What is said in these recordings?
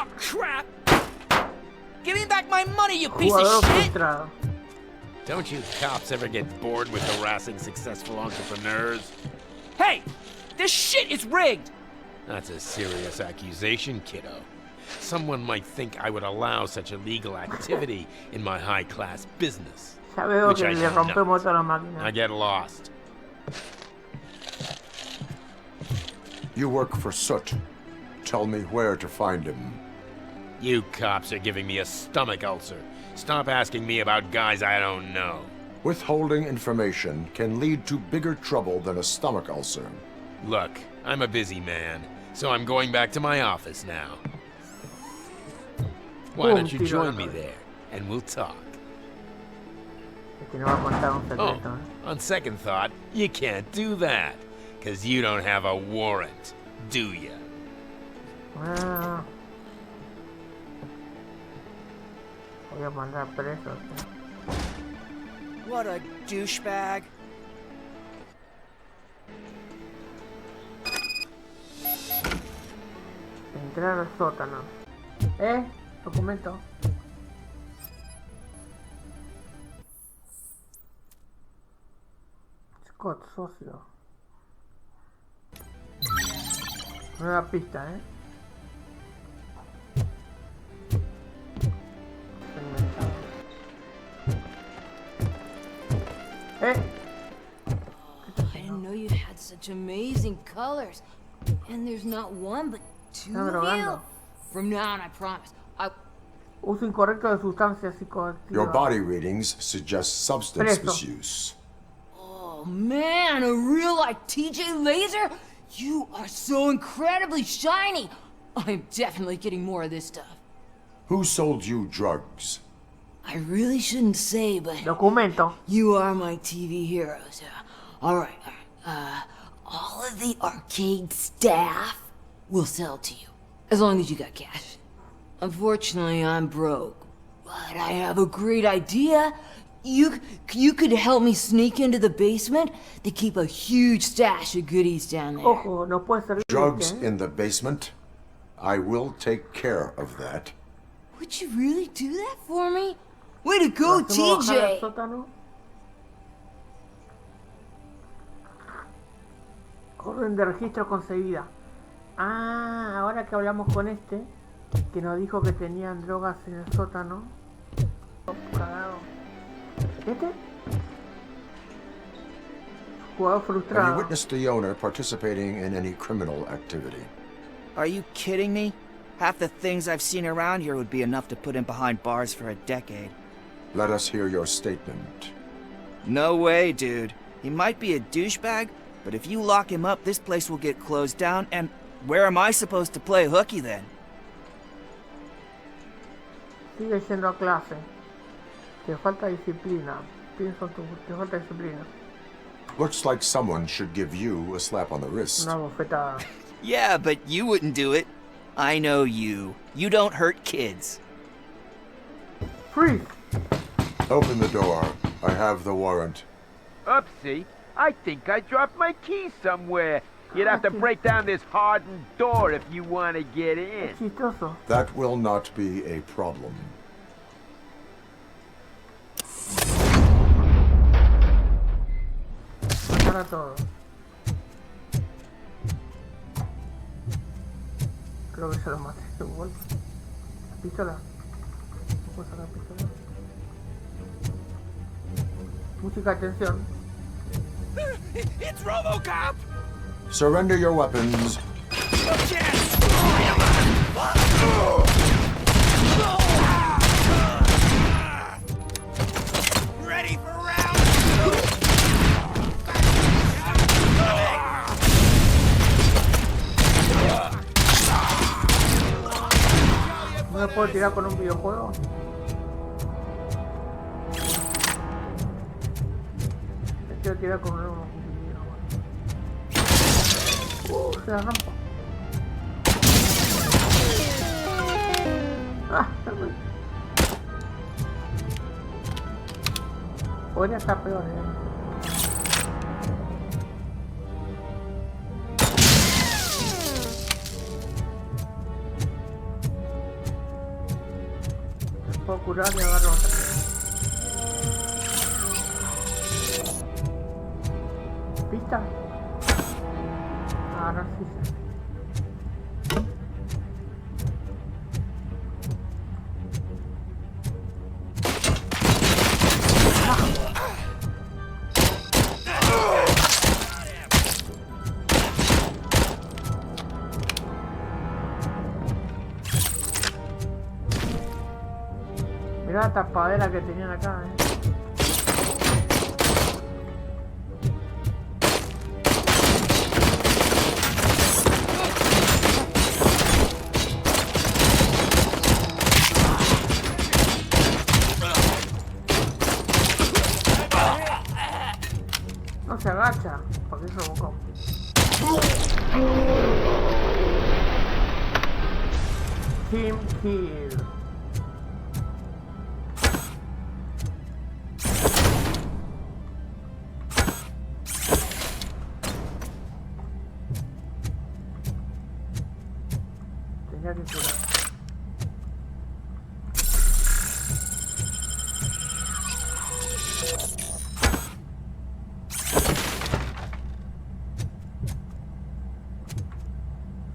Oh, crap! Give me back my money, you piece of shit! Don't you cops ever get bored with harassing successful entrepreneurs? Hey! This shit is rigged! That's a serious accusation, kiddo. Someone might think I would allow such illegal activity in my high-class business. Which I do not. I get lost. You work for Soot. Tell me where to find him. You cops are giving me a stomach ulcer. Stop asking me about guys I don't know. Withholding information can lead to bigger trouble than a stomach ulcer. Look, I'm a busy man, so I'm going back to my office now. Why don't you join me there, and we'll talk. Oh, on second thought, you can't do that, because you don't have a warrant, do you? What a douchebag. Entrar al sótano. Documento. Scott, socio. Nueva pista, I didn't know you had such amazing colors. And there's not one but two of you. From now on, I promise. Uso incorrecto de sustancias psicoactivas. Your body readings suggest substance misuse. Oh man, a real like TJ Laser? You are so incredibly shiny. I'm definitely getting more of this stuff. Who sold you drugs? I really shouldn't say, but Documento. You are my TV heroes. All right. All of the arcade staff will sell to you, as long as you got cash. Unfortunately, I'm broke, but I have a great idea. You could help me sneak into the basement. They keep a huge stash of goodies down there. Ojo, no puede ser. Drugs in the basement? I will take care of that. Would you really do that for me? Way to go, TJ! Orden de registro concedida. Ah, ahora que hablamos con este, que nos dijo que tenían drogas en el sótano. Cagado. ¿Este? Jugador frustrado. Have you witnessed the owner participating in any criminal activity? Are you kidding me? Half the things I've seen around here would be enough to put him behind bars for a decade. Let us hear your statement. No way, dude. He might be a douchebag, but if you lock him up, this place will get closed down, and where am I supposed to play hooky then? Sigue yendo a clase. Te falta disciplina. Pienso te falta disciplina. Looks like someone should give you a slap on the wrist. Una bofetada. Yeah, but you wouldn't do it. I know you. You don't hurt kids. Freeze! Open the door. I have the warrant. Oopsie. I think I dropped my keys somewhere. You'd have to break down this hardened door if you want to get in. Chistoso. That will not be a problem. Matar a todos. Creo que se lo maté de un golpe. La pistola. No puedo sacar la pistola. Música, atención. It's Robocop! Surrender your weapons. Ready for round two! ¿No me puedo tirar con un videojuego? Me quiero tirar con un videojuego. Se la rampa. Ah, podría estar peor, puedo curar y agarro otra. ¿Pista? Agarrar sí. Mirá la tapadera que tenían acá, No se agacha, porque es Robocop. Team Kill. Tenía que curar.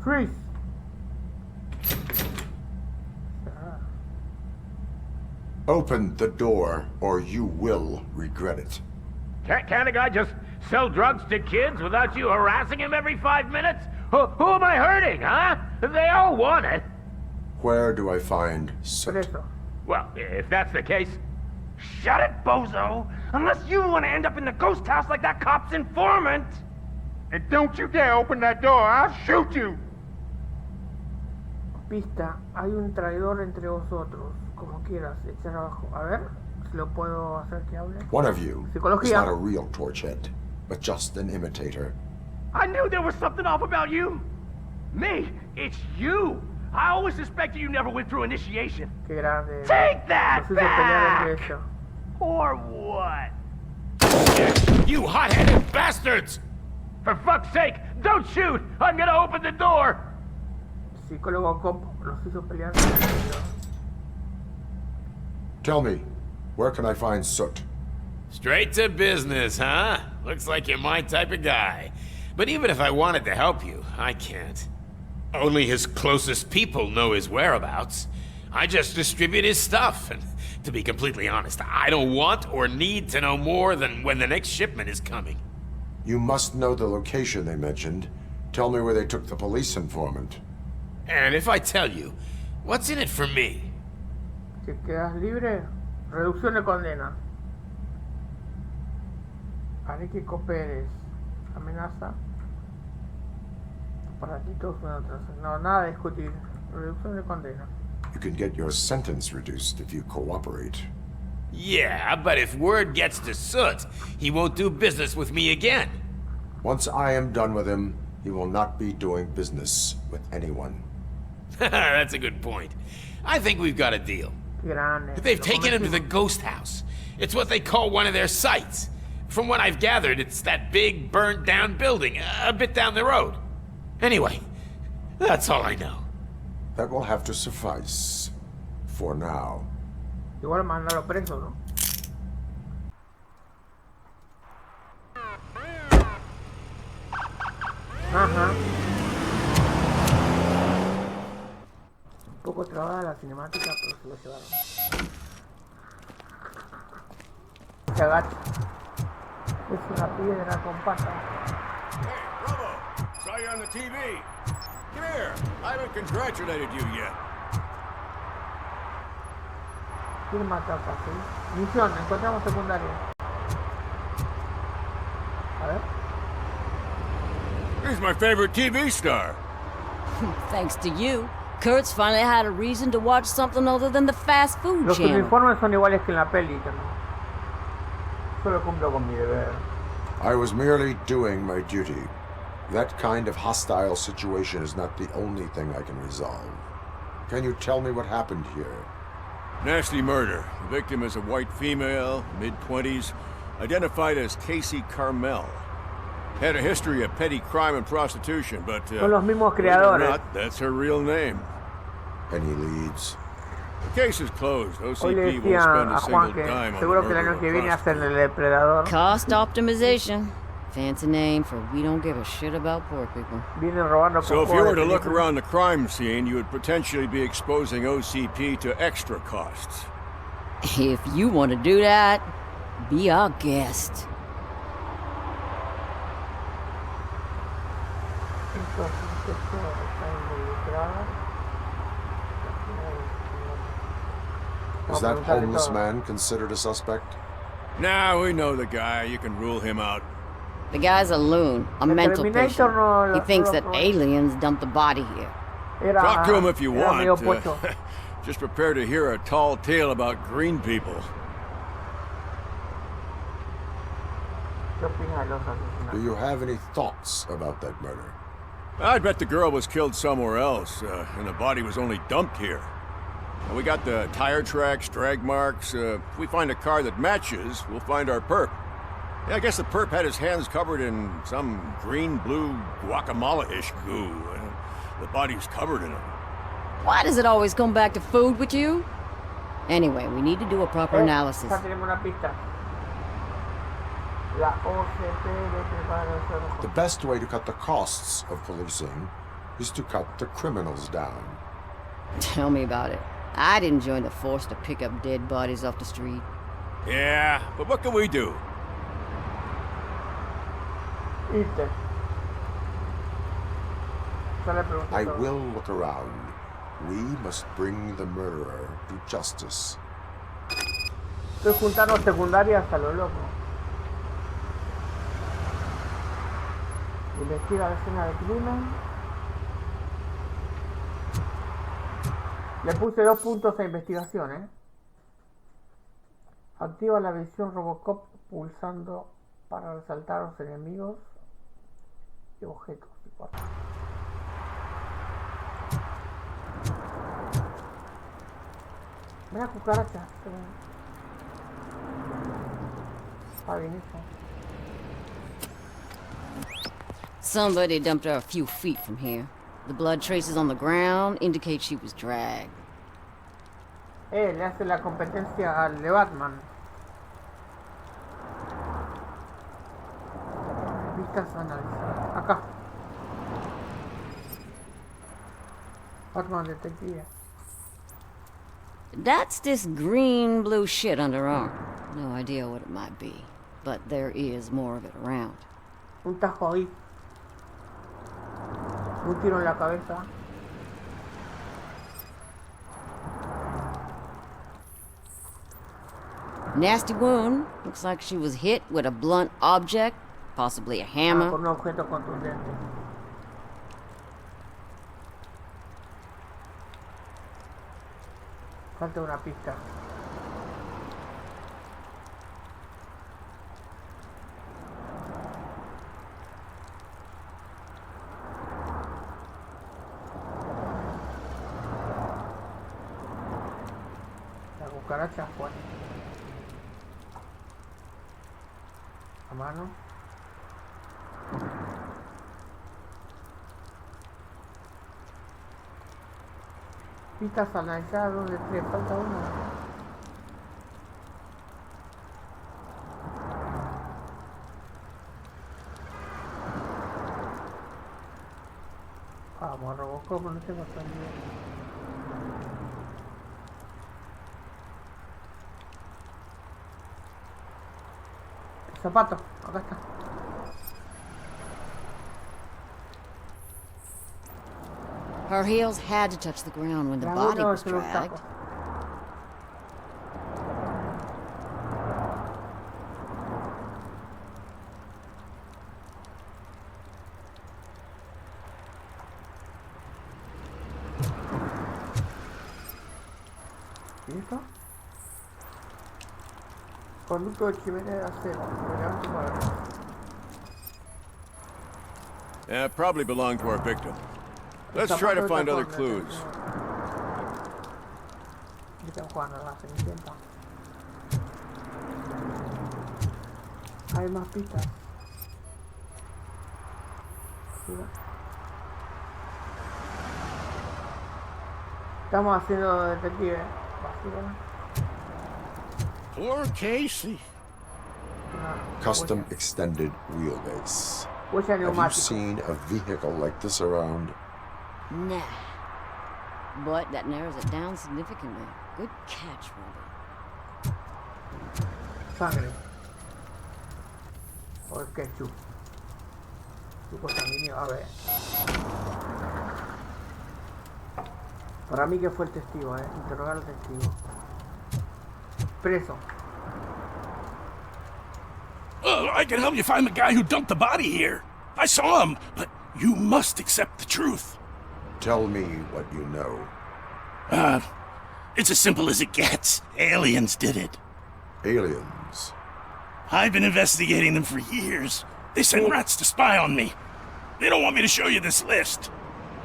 Freeze. Open the door, or you will regret it. Can't a guy just sell drugs to kids without you harassing him every 5 minutes? Who am I hurting, huh? They all want it. Where do I find Por soot? eso. Well, if that's the case, shut it, bozo! Unless you want to end up in the ghost house like that cop's informant! And don't you dare open that door, I'll shoot you! Pista, hay un traidor entre vosotros. Como quieras, echar abajo. A ver, si lo puedo hacer que hable. One of you is Psicología. not a real torchhead, but just an imitator. I knew there was something off about you! Me? It's you! I always suspected you never went through initiation. Qué grande. Take that Los hizo pelear entre back! ellos. Or what? You hot-headed bastards! For fuck's sake, don't shoot! I'm gonna open the door! Psicólogo Cop los hizo pelear entre ellos. Tell me, where can I find soot? Straight to business, huh? Looks like you're my type of guy. But even if I wanted to help you, I can't. Only his closest people know his whereabouts. I just distribute his stuff, and to be completely honest, I don't want or need to know more than when the next shipment is coming. You must know the location they mentioned. Tell me where they took the police informant. And if I tell you, what's in it for me? Si quedas libre, reducción de condena. Haré que cooperes. Amenaza. Para ti todos son otros. No, nada de discutir. Reducción de condena. You can get your sentence reduced if you cooperate. Yeah, but if word gets to Soot, he won't do business with me again. Once I am done with him, he will not be doing business with anyone. That's a good point. I think we've got a deal. Grande. They've Lo taken him to the convencimos. ghost house. It's what they call one of their sites. From what I've gathered, it's that big, burned-down building, a bit down the road. Anyway, that's all I know. That will have to suffice. For now. Igual mandarlo preso, ¿no? Ajá. Un poco trabada la cinemática, pero se lo llevaron. Se agacha. Es una piedra con patas. Hey, Robo! Saw you on the TV. Come here. I haven't congratulated you yet. ¿Quién mata a Pase? Misión, encontramos secundaria. A ver. He's my favorite TV star. Thanks to you, Kurt's finally had a reason to watch something other than the fast food Los channel. uniformes son iguales que en la peli también. Solo cumplo con mi deber. I was merely doing my duty. That kind of hostile situation is not the only thing I can resolve. Can you tell me what happened here? Nasty murder. The victim is a white female, mid-20s, identified as Casey Carmel. Had a history of petty crime and prostitution, but Son los mismos believe it or creadores. not, that's her real name. Any leads? The case is closed. Hoy le OCP won't decía spend a a Juan single que dime on the seguro que el murder año of que viene a hacen el prostitute. depredador. Cost optimization. Fancy name for we don't give a shit about poor people. Vienen robando So por if you juego were de to look película. around the crime scene, you would potentially be exposing OCP to extra costs. If you want to do that, be our guest. Entonces, esto está involucrado. Is that homeless man considered a suspect? Nah, we know the guy. You can rule him out. The guy's a loon, a El mental Terminator patient. no- He thinks no that lo probé. aliens dumped the body here. Era, Talk to him if you era want. medio pocho. Just prepare to hear a tall tale about green people. ¿Qué opina de los Do asesinatos? you have any thoughts about that murder? I'd bet the girl was killed somewhere else, and the body was only dumped here. And we got the tire tracks, drag marks. If we find a car that matches, we'll find our perp. Yeah, I guess the perp had his hands covered in some green-blue guacamole-ish goo. The body's covered in it. Why does it always come back to food with you? Anyway, we need to do a proper analysis. Ya tenemos una pista. La OCP le prepara el suelo. The best way to cut the costs of policing is to cut the criminals down. Tell me about it. I didn't join the force to pick up dead bodies off the street. Yeah, but what can we do? ¿Viste? Ya le pregunté I todo. will look around. We must bring the murderer to justice. Estoy juntando secundarias a lo loco. Investiga la escena del crimen. Le puse 2 puntos a investigación, ¿eh? Activa la visión Robocop pulsando para resaltar a los enemigos y objetos. Mira cucaracha. Está bien eso. Somebody dumped her a few feet from here. The blood traces on the ground indicate she was dragged. Le hace la competencia al de Batman. Vistas analizadas. Acá. Batman detective. That's this green-blue shit under her arm. No idea what it might be, but there is more of it around. Un tajo ahí. Un tiro en la cabeza. Nasty wound. Looks like she was hit with a blunt object, possibly a hammer. Con un objeto contundente. Falta una pista. La cucaracha fue. A mano. Pistas analizadas, 2 de 3, falta uno. Vamos, Robocop, no tengo sonido. El zapato, acá está. Her heels had to touch the ground when the body Uno was se los dragged. tacos. ¿Y esto? Conducto de chimenea de acero. Me levanto para atrás. Yeah, probably belonged to our victim. Let's try to find other clues. Están jugando a la cenicienta. Hay más pistas. Mira. Estamos haciendo detective. Basura. Poor Casey. Custom extended wheelbase. Huella Have you neumática. seen a vehicle like this around? Nah. But that narrows it down significantly. Good catch, Robert. Sangre. O el ketchup. Tipo sanguíneo. A ver. Para mí que fue el testigo, interrogar al testigo. Preso. I can help you find the guy who dumped the body here. I saw him, but you must accept the truth. Tell me what you know. It's as simple as it gets. Aliens did it. Aliens. I've been investigating them for years. They sent rats to spy on me. They don't want me to show you this list.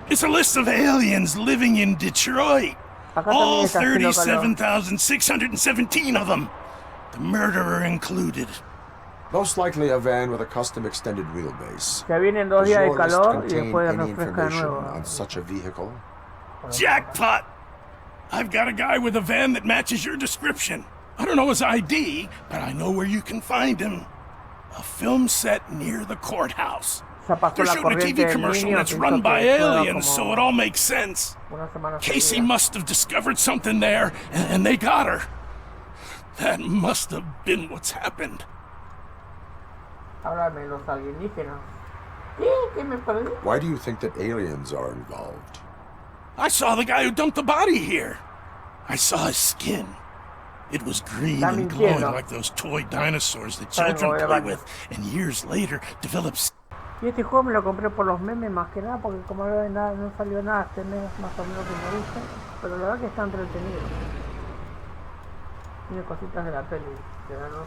It's a list of aliens living in Detroit. All 37,617 of them. The murderer included. Most likely a van with a custom extended wheelbase. Se vienen 2 Does días de your list calor y contain después any refresca de information nuevo. on such a vehicle? Jackpot! I've got a guy with a van that matches your description. I don't know his ID, but I know where you can find him. A film set near the courthouse. Ya pasó They're la shooting a corriente TV del commercial niño, that's pienso run que by fueron aliens, como so it all makes sense. una semana Casey seguida. must have discovered something there, and they got her. That must have been what's happened. Háblame de los alienígenas. ¿Qué? ¿Qué me perdí? Why do you think that aliens are involved? I saw the guy who dumped the body here. I saw his skin. It was green Está and glowing mintiendo. like those toy dinosaurs that Está children bien, play voy a with, and years later developed. Y este juego me lo compré por los memes más que nada, porque como no, nada, no salió nada este mes más o menos que me gusta, pero la verdad que está entretenido. Tiene cositas de la peli, ¿no?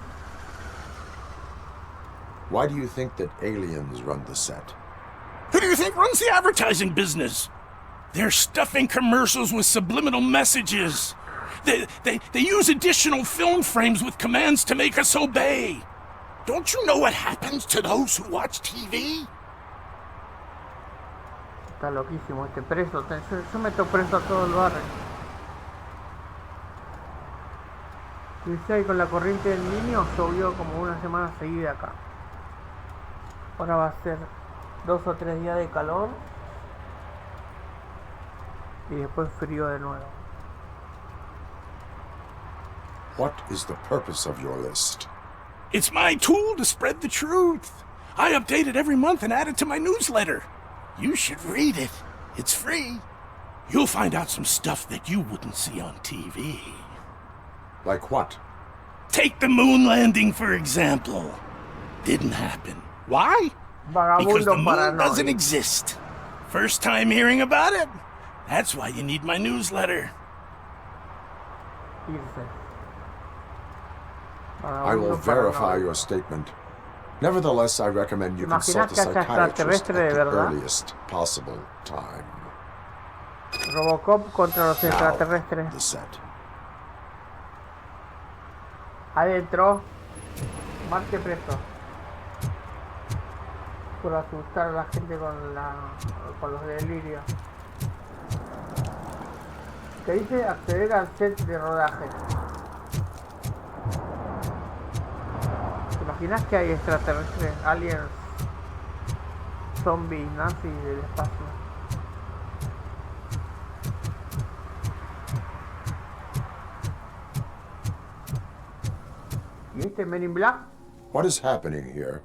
Why do you think that aliens run the set? Who do you think runs the advertising business? They're stuffing commercials with subliminal messages. They use additional film frames with commands to make us obey. Don't you know what happens to those who watch TV? Está loquísimo este preso. Yo meto preso a todo el barrio. Y ahí con la corriente del niño llovió como una semana seguida acá. Ahora va a ser 2 o 3 días de calor y después frío de nuevo. What is the purpose of your list? It's my tool to spread the truth. I update it every month and add it to my newsletter. You should read it. It's free. You'll find out some stuff that you wouldn't see on TV. Like what? Take the moon landing, for example. Didn't happen. Why? Because the moon doesn't exist. First time hearing about it? That's why you need my newsletter. I will verify your statement. Nevertheless, I recommend you consult a psychiatrist at the earliest possible time. Robocop contra los extraterrestres. The set. Adentro. Marte preso. Por asustar a la gente con los delirios. Que dice acceder al set de rodaje. ¿Te imaginas que hay extraterrestres, aliens, zombies, nazis del espacio? ¿Y este Men in Black? What is happening here?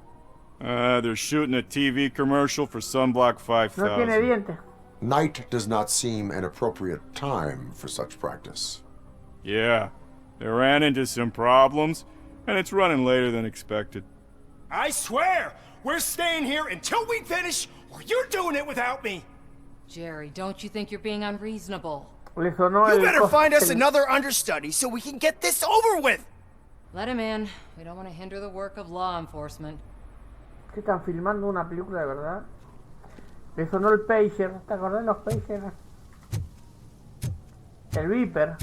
They're shooting a TV commercial for Sunblock No tiene 5000. dientes. Night does not seem an appropriate time for such practice. Yeah, they ran into some problems, and it's running later than expected. I swear, we're staying here until we finish, or you're doing it without me. Jerry, don't you think you're being unreasonable? Le sonó You el better coso find us del- another understudy so we can get this over with. Let him in. We don't want to hinder the work of law enforcement. ¿Qué están filmando una película de verdad? Le sonó el pager. ¿Te acordás de los pagers? El beeper.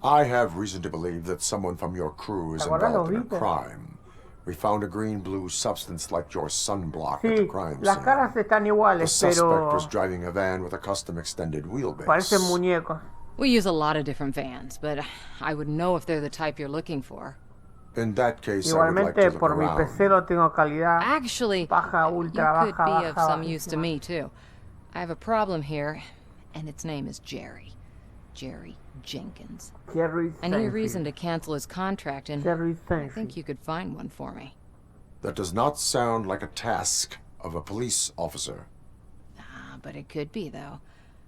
I have reason to believe that someone from your crew is ¿Te acordás involved in a los beepers? crime. We found a green-blue substance like your sunblock at the Sí, crime las scene. caras están The iguales, suspect pero was driving a van with a custom extended wheelbase. parecen muñecos. We use a lot of different vans, but I wouldn't know if they're the type you're looking for. In that case, I would like to Igualmente, look por mi around. PC lo tengo calidad Actually, baja, ultra you could baja, be of baja, some use to bajísima. me, too. I have a problem here, and its name is Jerry. Jerry Jenkins. Jerry I need a Seinfeld. reason to cancel his contract, and Jerry I Seinfeld. think you could find one for me. That does not sound like a task of a police officer. But it could be, though.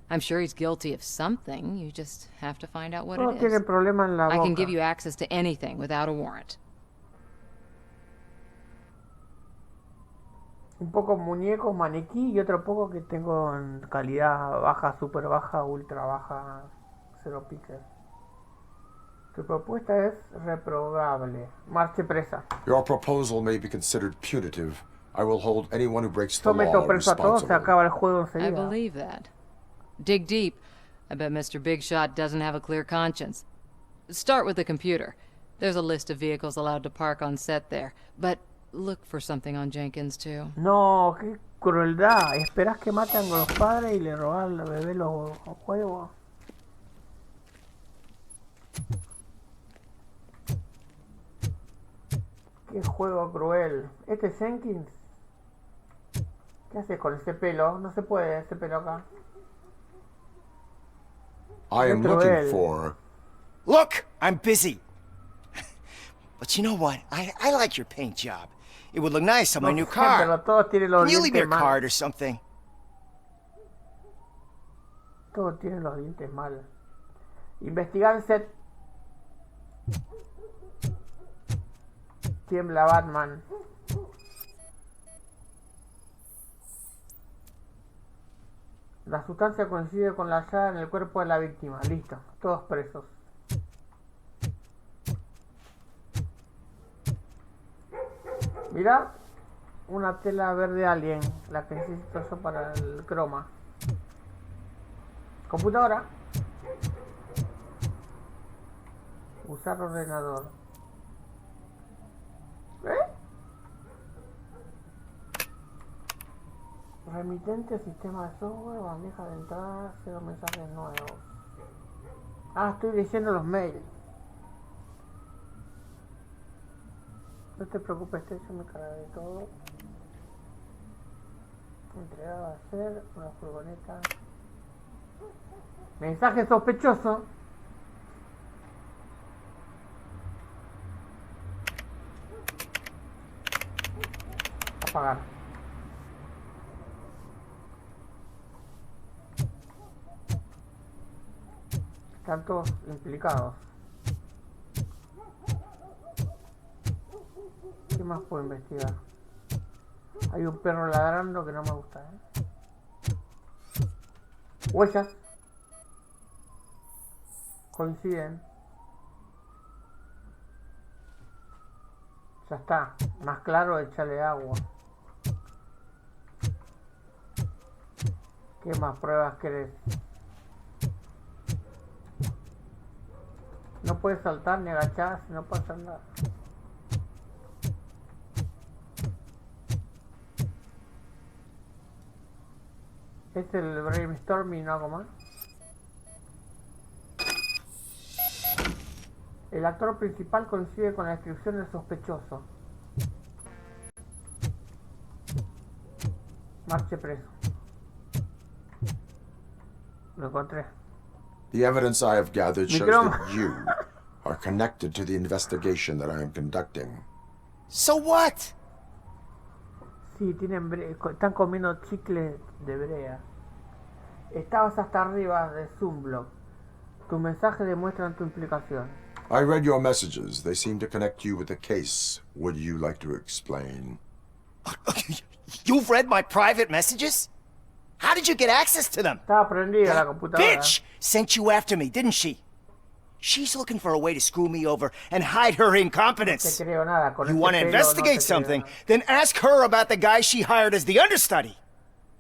I'm sure he's guilty of something. You just have to find out what Todo it tiene is. problema en la I can boca. give you access to anything without a warrant. Un poco muñeco, maniquí y otro poco que tengo en calidad baja, super baja, ultra baja, 0 píxeles. Tu propuesta es reprobable. Marche presa. Your proposal may be considered punitive. I will hold anyone who breaks the Someto law preso a todos, se responsible. acaba el juego I enseguida. believe that. Dig deep. I bet Mr. Big Shot doesn't have a clear conscience. Start with the computer. There's a list of vehicles allowed to park on set there. But look for something on Jenkins, too. No, qué crueldad. Esperás que maten a los padres y le robas al bebé los juegos. Qué juego cruel. ¿Este es Jenkins? ¿Qué haces con ese pelo? No se puede ese pelo acá. I am Qué looking cruel. for... Look, I'm busy. But you know what? I like your paint job. It would look nice on my No new sé, car. pero todos tienen los Can you leave me dientes your mal. card or something? Todos tienen los dientes mal. Investigar el set. Tiembla Batman. La sustancia coincide con la hallada en el cuerpo de la víctima. Listo, todos presos. Mirá, una tela verde alien, la que necesito yo para el croma. Computadora. Usar ordenador. Remitente, sistema de software, bandeja de entrada, 0 mensajes nuevos. Ah, estoy leyendo los mails. No te preocupes, yo me cargaré de todo. Entregado a hacer, una furgoneta. Mensaje sospechoso. Apagar. Están todos implicados. ¿Qué más puedo investigar? Hay un perro ladrando que no me gusta, Huellas. Coinciden. Ya está. Más claro, échale agua. ¿Qué más pruebas querés? No puedes saltar ni agachar, no pasa nada. Es el brainstorming, no hago más. El actor principal coincide con la descripción del sospechoso. Marche preso. Lo encontré. The evidence I have gathered shows Micrófono. that you are connected to the investigation that I am conducting. So what? Sí, están comiendo chicle de brea. Estabas hasta arriba de Zoomblock. Tu mensaje demuestra tu implicación. I read your messages. They seem to connect you with the case. Would you like to explain? You've read my private messages? How did you get access to them? Estaba prendida la computadora. Bitch sent you after me, didn't she? She's looking for a way to screw me over and hide her No incompetence. te creo nada. Con You ese want to pelo investigate no te creo something, nada. then ask her about the guy she hired as the understudy.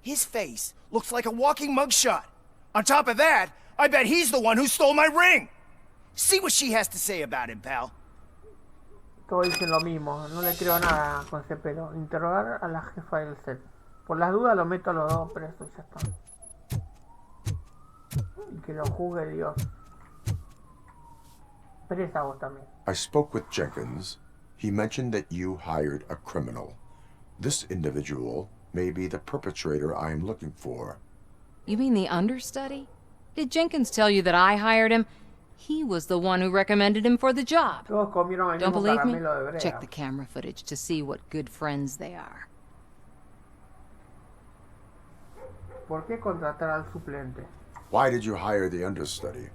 His face looks like a walking mugshot. On top of that, I bet he's the one who stole my ring. See what she has to say about him, pal. Todos dicen lo mismo. No le creo nada con ese pelo. Interrogar a la jefa del set. Por las dudas lo meto a los dos presos y ya está. Y que lo juzgue Dios. Presa vos también. I spoke with Jenkins. He mentioned that you hired a criminal. This individual may be the perpetrator I am looking for. You mean the understudy? Did Jenkins tell you that I hired him? He was the one who recommended him for the job. Todos comieron el Don't mismo believe me? caramelo de brea. Check the camera footage to see what good friends they are. ¿Por qué contratar al suplente? Why did you hire the understudy?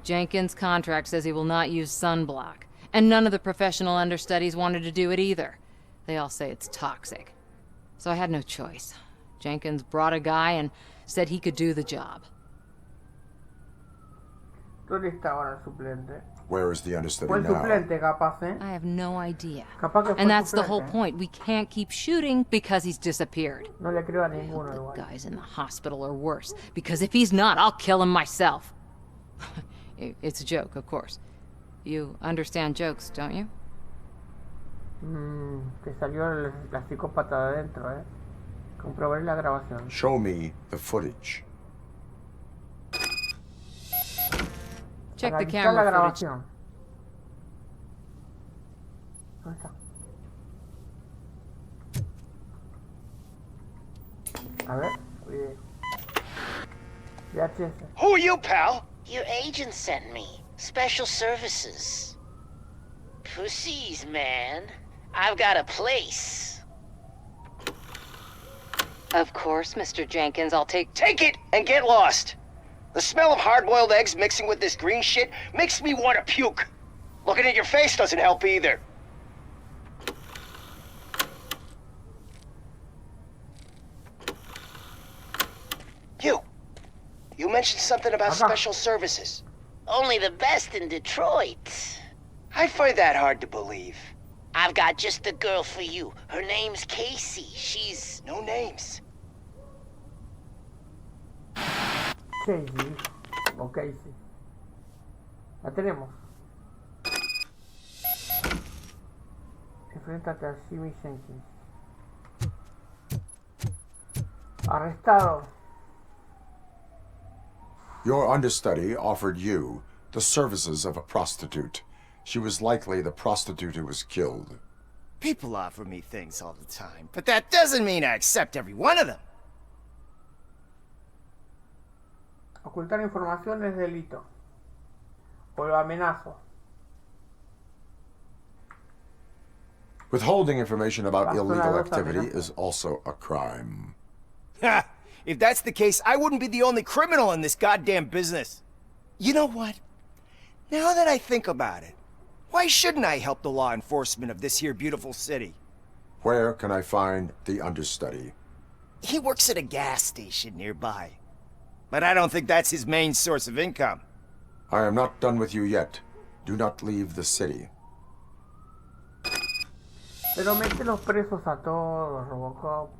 Jenkins' contract says he will not use sunblock, and none of the professional understudies wanted to do it either. They all say it's toxic. So I had no choice. Jenkins brought a guy and said he could do the job. ¿Dónde está ahora el suplente? Where is the understudy Fue el now? suplente, capaz, ¿eh? I have no idea. Capaz que fue And that's the whole suplente. point. We can't keep shooting because he's disappeared. No le creo a ninguno The igual. guy's in the hospital or worse, because if he's not, I'll kill him myself. It's a joke, of course. You understand jokes, don't you? Que salió la psicópata de adentro, ¿eh? Comprobaré la grabación. Show me the footage. Check the Analizar la camera footage. grabación. ¿Dónde está? A ver, video. VHS. Who are you, pal? Your agent sent me. Special services. Pussies, man. I've got a place. Of course, Mr. Jenkins, I'll take... Take it and get lost. The smell of hard-boiled eggs mixing with this green shit makes me want to puke. Looking at your face doesn't help either. You mentioned something about special services. Only the best in Detroit. I find that hard to believe. I've got just the girl for you. Her name's Casey. She's... No names. Casey. O Casey. La tenemos. Enfréntate a Jimmy Jenkins. Arrestado. Your understudy offered you the services of a prostitute. She was likely the prostitute who was killed. People offer me things all the time, but that doesn't mean I accept every one of them. Ocultar información es delito. O lo amenazo. Withholding information about Basta una illegal dos activity amenazas. is also a crime. Ha! If that's the case, I wouldn't be the only criminal in this goddamn business. You know what? Now that I think about it, why shouldn't I help the law enforcement of this here beautiful city? Where can I find the understudy? He works at a gas station nearby. But I don't think that's his main source of income. I am not done with you yet. Do not leave the city. Pero mételos presos a todos, Robocop.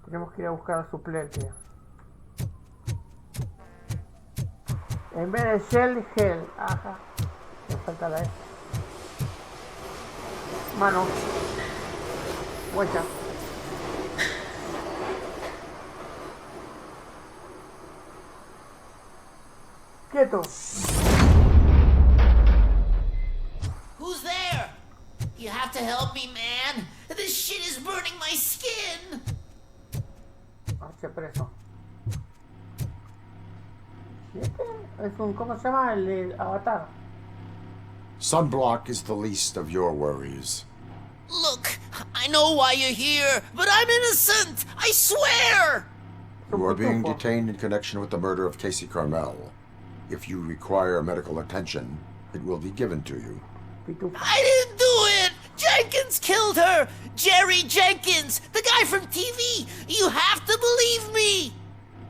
Tenemos que ir a buscar al suplente. En vez de Shell, Hell. Ajá. Me falta la S. Mano. Huecha. Quieto. Who's there? You have to help me, man. This shit is burning my skin. Arche preso. ¿Y este? Es un, ¿cómo se llama? El avatar. Sunblock is the least of your worries. Look, I know why you're here, but I'm innocent. I swear. You are being detained in connection with the murder of Casey Carmel. If you require medical attention, it will be given to you. I didn't do it. Jenkins killed her. Jerry Jenkins, the guy from TV. You have to believe me.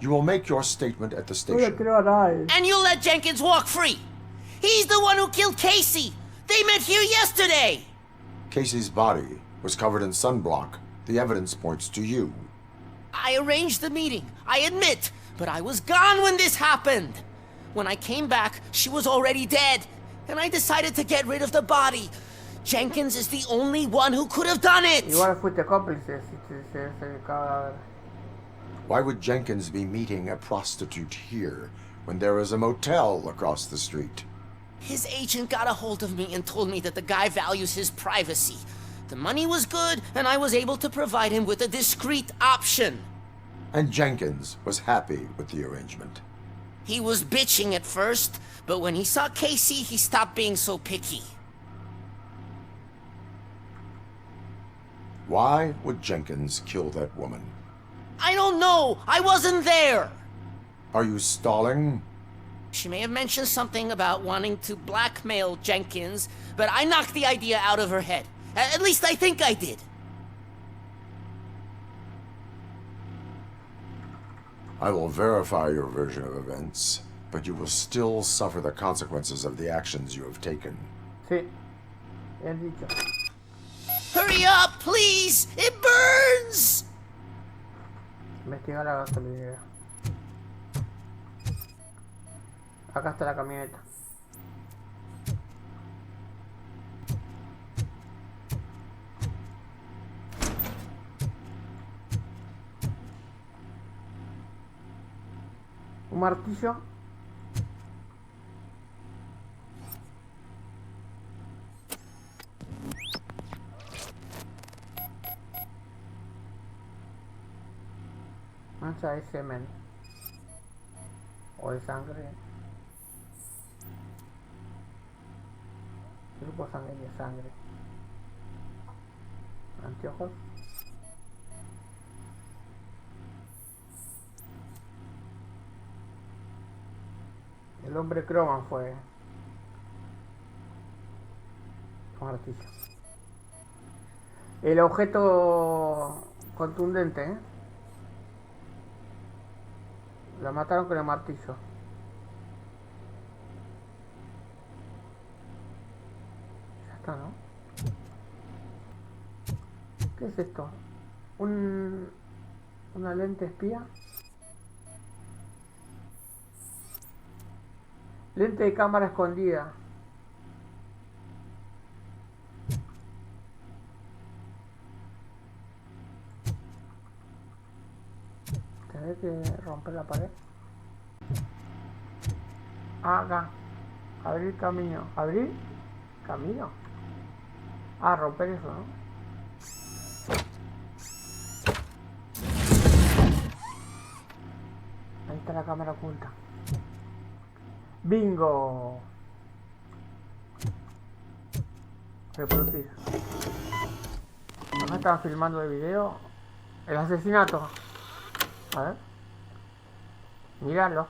You will make your statement at the station. And you'll let Jenkins walk free. He's the one who killed Casey. They met here yesterday. Casey's body was covered in sunblock. The evidence points to you. I arranged the meeting, I admit, but I was gone when this happened. When I came back, she was already dead, and I decided to get rid of the body. Jenkins is the only one who could have done it. Igual fuiste cómplice si se acaba de ver. Why would Jenkins be meeting a prostitute here when there is a motel across the street? His agent got a hold of me and told me that the guy values his privacy. The money was good, and I was able to provide him with a discreet option. And Jenkins was happy with the arrangement. He was bitching at first, but when he saw Casey, he stopped being so picky. Why would Jenkins kill that woman? I don't know! I wasn't there! Are you stalling? She may have mentioned something about wanting to blackmail Jenkins, but I knocked the idea out of her head. At least I think I did. I will verify your version of events, but you will still suffer the consequences of the actions you have taken. Sí. Bien dicho. Hurry up, please! It burns! Investiga la gasolinera. Acá está la camioneta. Un martillo. Mancha de semen o de sangre. Grupo sanguíneo de sangre. Anteojos. El hombre Croman fue. Martillo. El objeto contundente, ¿eh? La mataron con el martillo. Ya está, ¿no? ¿Qué es esto? ¿Una lente espía? Lente de cámara escondida. Tendré que romper la pared. Acá. Abrir camino. ¿Abrir? ¿Camino? Ah, romper eso, ¿no? Ahí está la cámara oculta. Bingo. Reproducir. Acá estaban filmando el video. El asesinato. A ver. Mirarlo.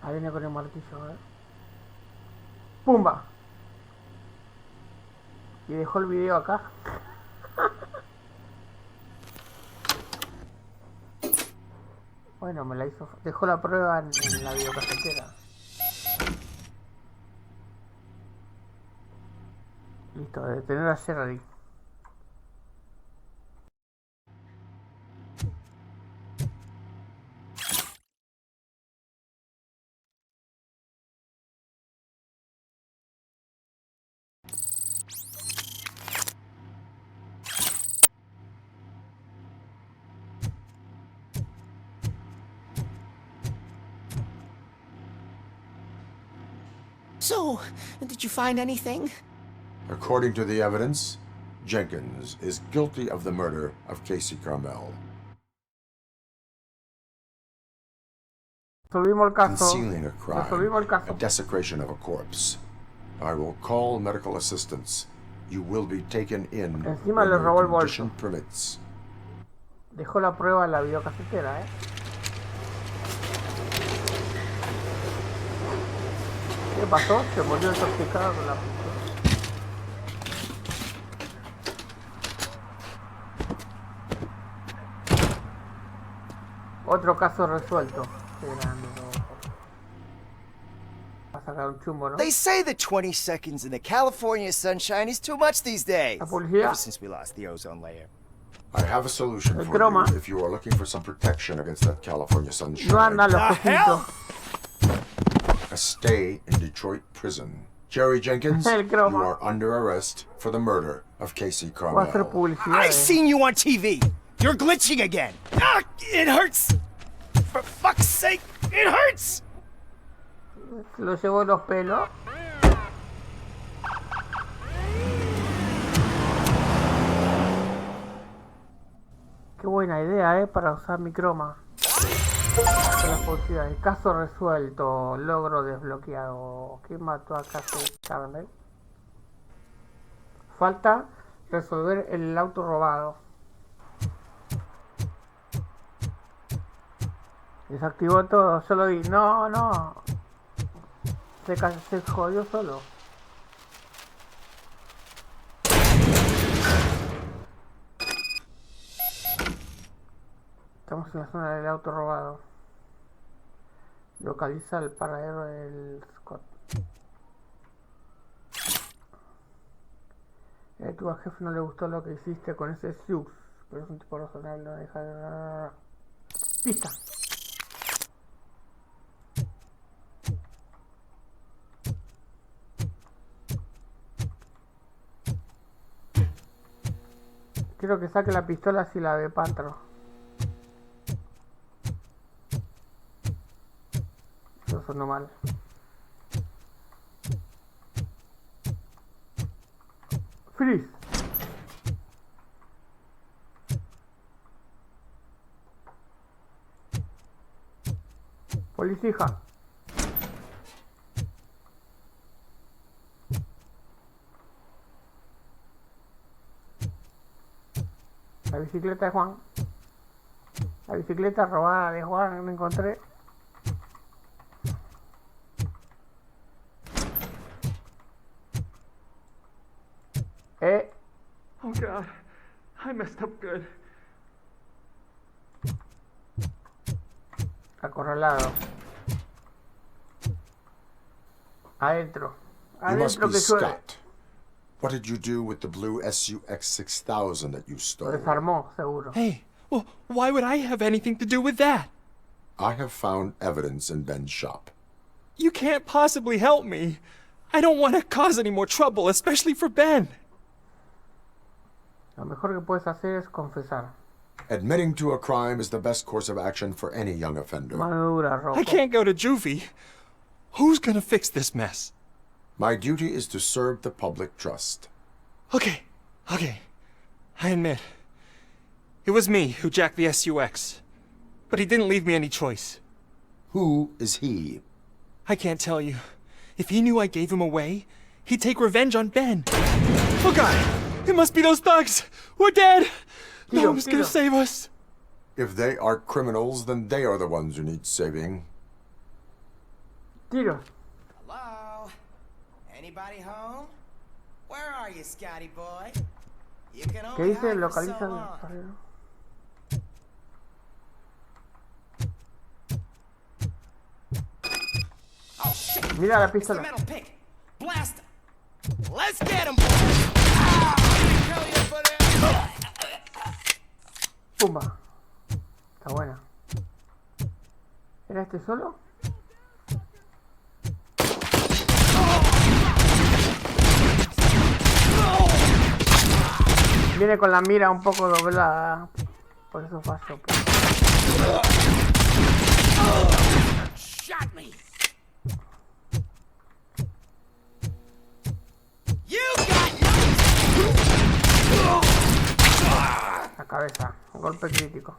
Ahí viene con el martillo, a ver. ¡Pumba! Y dejó el video acá. Bueno, me la hizo. Dejó la prueba en la videocasetera. Listo, de detener a Sherry. So, did you find anything? According to the evidence, Jenkins is guilty of the murder of Casey Carmel. Resolvimos el caso. Concealing a crime, Resolvimos el caso. a desecration of a corpse. I will call medical assistance. You will be taken in Encima when le your robó el condition bolso. permits. Dejó la prueba en la videocasetera, ¿Qué pasó? Se murió intoxicado con la pistola. Otro caso resuelto. Qué grande, Robocop. Va a sacar un chumbo, ¿no? They say that 20 seconds in the California sunshine is too much these days. La policía. Ever since we lost the ozone layer. I have a solution El for croma. you if you are looking for some protection against that California sunshine. No anda los cositos. A stay in Detroit prison. Jerry Jenkins, El you croma. are under arrest for the murder of Casey Voy a hacer Carmel. publicidad. I've seen you on TV. You're glitching again. Ah, it hurts. For fuck's sake. It hurts! Se lo llevó los pelos. Qué buena idea, para usar mi croma. La posibilidad. Caso resuelto. Logro desbloqueado. ¿Quién mató a Carmel? Falta resolver el auto robado. Desactivó todo. Yo lo vi. No, no. Se jodió solo. Estamos en la zona del auto robado. Localiza el paradero del Scott. Tu al jefe no le gustó lo que hiciste con ese SUX, pero es un tipo razonable, no deja de... Pista. Quiero que saque la pistola si la ve Pantro. Eso sonó mal. Freeze. Policija. La bicicleta de Juan. La bicicleta robada de Juan la encontré. Oh God, I messed up good. Acorralado. Adentro. You must Adentro be que llueve. Scott. What did you do with the blue SUX-6000 that you Lo stole? desarmó, seguro. Hey, well, why would I have anything to do with that? I have found evidence in Ben's shop. You can't possibly help me. I don't want to cause any more trouble, especially for Ben. Lo mejor que puedes hacer es confesar. Admitting to a crime is the best course of action for any young offender. Madura, Robocop. I can't go to juvie. Who's gonna fix this mess? My duty is to serve the public trust. Okay. I admit. It was me who jacked the SUX. But he didn't leave me any choice. Who is he? I can't tell you. If he knew I gave him away, he'd take revenge on Ben. Oh God! It must be those thugs! We're dead! No one's gonna save us. If they are criminals, then they are the ones who need saving. Tiro. Hello? Anybody home? Where are you, Scotty boy? You can ¿Qué only dice? hide for Localiza so el long. paradero. Oh shit! Mira la It's the pistola. metal pig. Blast him! Let's get him, boys! Pumba. Está buena. ¿Era este solo? Viene con la mira un poco doblada. Por eso falló. Shot me! You got La cabeza. Un golpe crítico.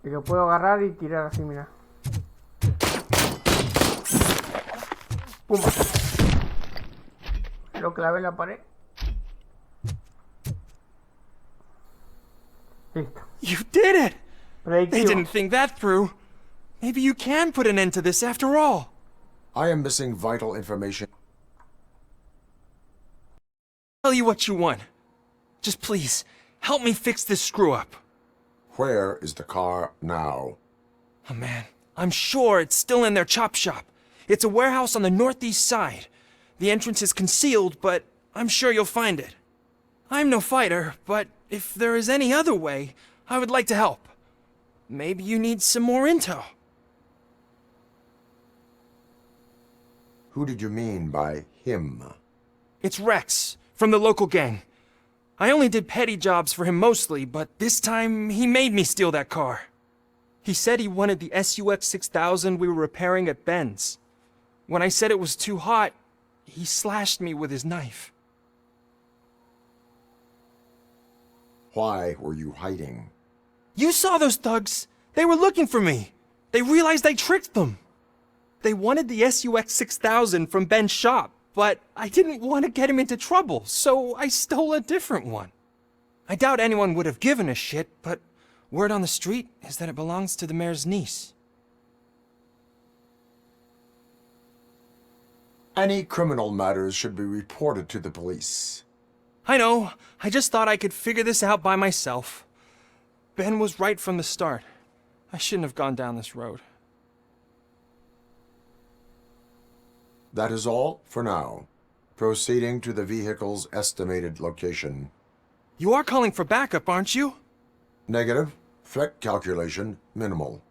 Y lo puedo agarrar y tirar así, mira. Pumba. Lo clavé en la pared. Listo. You did it! They Predictivo. didn't think that through. Maybe you can put an end to this after all. I am missing vital information. Tell you what you want. Just please, help me fix this screw-up. Where is the car now? Oh man, I'm sure it's still in their chop shop. It's a warehouse on the northeast side. The entrance is concealed, but I'm sure you'll find it. I'm no fighter, but if there is any other way, I would like to help. Maybe you need some more intel. Who did you mean by him? It's Rex, from the local gang. I only did petty jobs for him mostly, but this time he made me steal that car. He said he wanted the SUX-6000 we were repairing at Ben's. When I said it was too hot, he slashed me with his knife. Why were you hiding? You saw those thugs! They were looking for me! They realized I tricked them! They wanted the SUX-6000 from Ben's shop, but I didn't want to get him into trouble, so I stole a different one. I doubt anyone would have given a shit, but word on the street is that it belongs to the mayor's niece. Any criminal matters should be reported to the police. I know. I just thought I could figure this out by myself. Ben was right from the start. I shouldn't have gone down this road. That is all for now. Proceeding to the vehicle's estimated location. You are calling for backup, aren't you? Negative. Threat calculation minimal.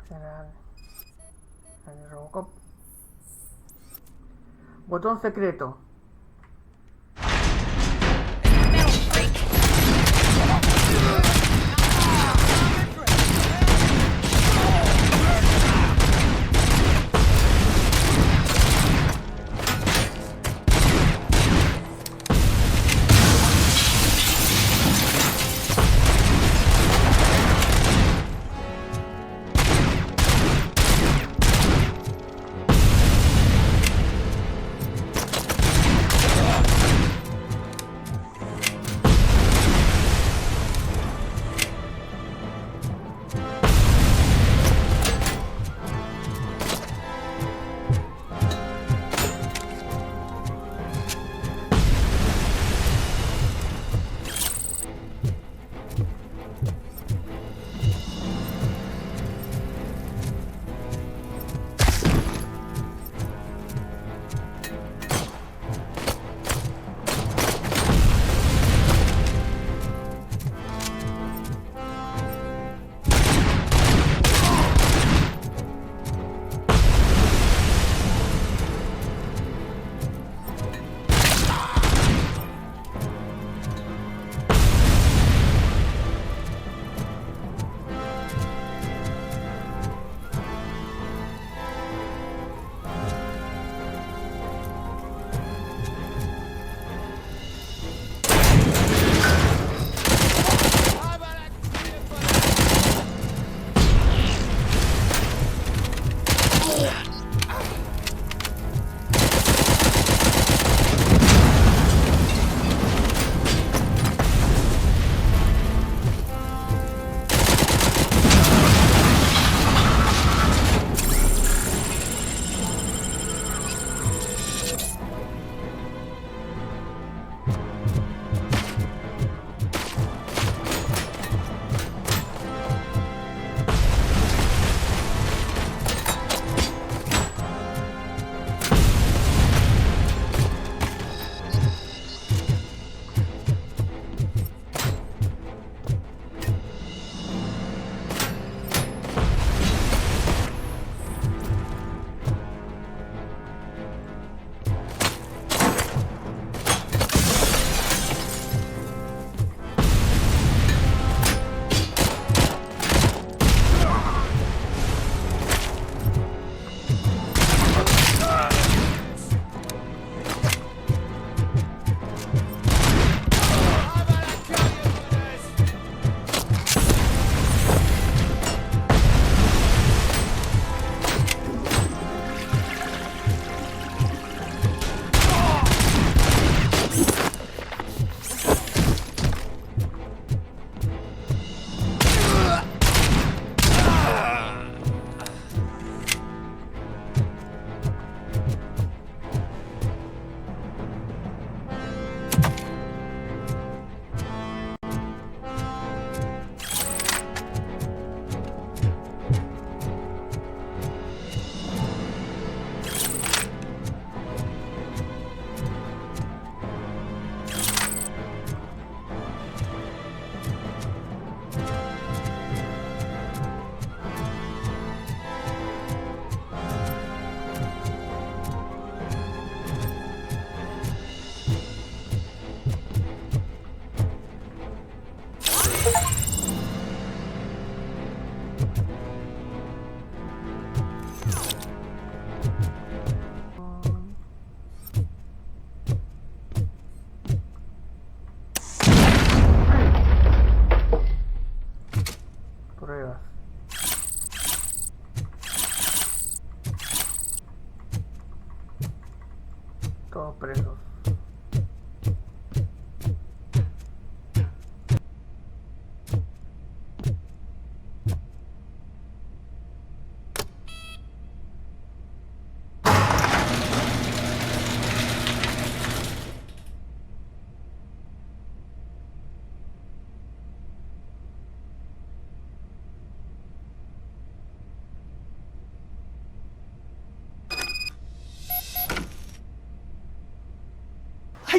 Será el Robocop. Botón secreto.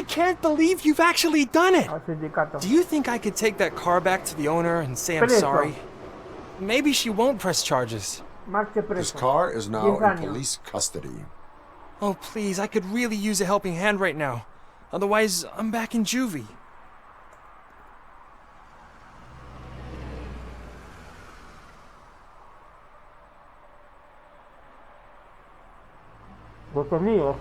can't believe you've actually done it! Al sindicato. Do you think I could take that car back to the owner and say I'm Preso. sorry? Maybe she won't press charges. Marche This preso. car is now 10 in años. police custody. Oh, please, I could really use a helping hand right now. Otherwise, I'm back in juvie. Detenidos.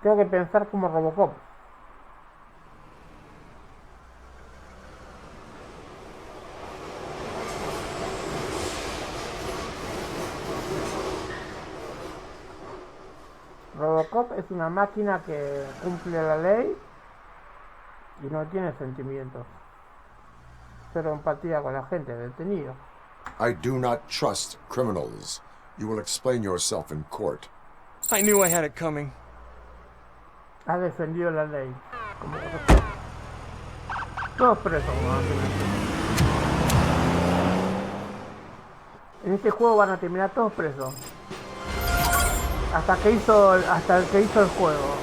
Tengo que pensar como Robocop. Robocop es una máquina que cumple la ley y no tiene sentimientos. Cero empatía con la gente, detenido. I do not trust criminals. You will explain yourself in court. I knew I had it coming. Ha defendido la ley. Como todos presos, ¿no? En este juego van a terminar todos presos. Hasta el que hizo el juego.